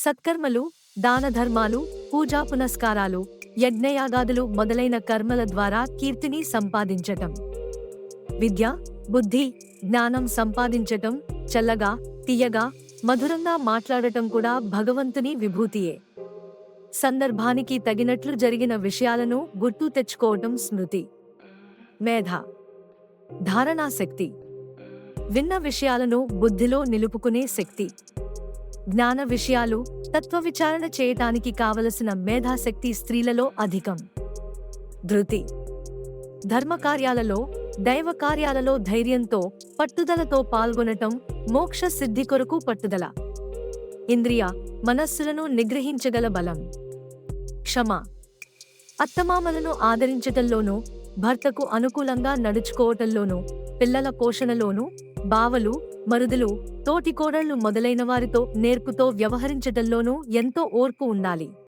సత్కర్మలు, దానధర్మాలు, పూజా పునస్కారాలు, యజ్ఞయాగాదులు మొదలైన కర్మల ద్వారా కీర్తిని సంపాదించటం. విద్య, బుద్ధి, జ్ఞానం సంపాదించటం, చల్లగా, తీయగా, మధురంగా మాట్లాడటం కూడా భగవంతుని విభూతియే. సందర్భానికి తగినట్లు జరిగిన విషయాలను గుర్తు తెచ్చుకోవటం స్మృతి. మేధ, ధారణాశక్తి, విన్న విషయాలను బుద్ధిలో నిలుపుకునే శక్తి. జ్ఞాన విషయాలు, తత్వ విచారణ చేయటానికి కావలసిన మేధాశక్తి స్త్రీలలో అధికం. ధృతి, ధర్మకార్యాలలో, దైవ కార్యాలలో ధైర్యంతో, పట్టుదలతో పాల్గొనటం, మోక్ష సిద్ధి కొరకు పట్టుదల. ఇంద్రియ, మనస్సులను నిగ్రహించగల బలం. క్షమ, అత్తమామలను ఆదరించటంలోనూ, భర్తకు అనుకూలంగా నడుచుకోవటంలోనూ, పిల్లల పోషణలోనూ, బావలు, మరుదులు, తోటికోడళ్లు మొదలైన వారితో నేర్పుతో వ్యవహరించటంలోనూ ఎంతో ఓర్పు ఉండాలి.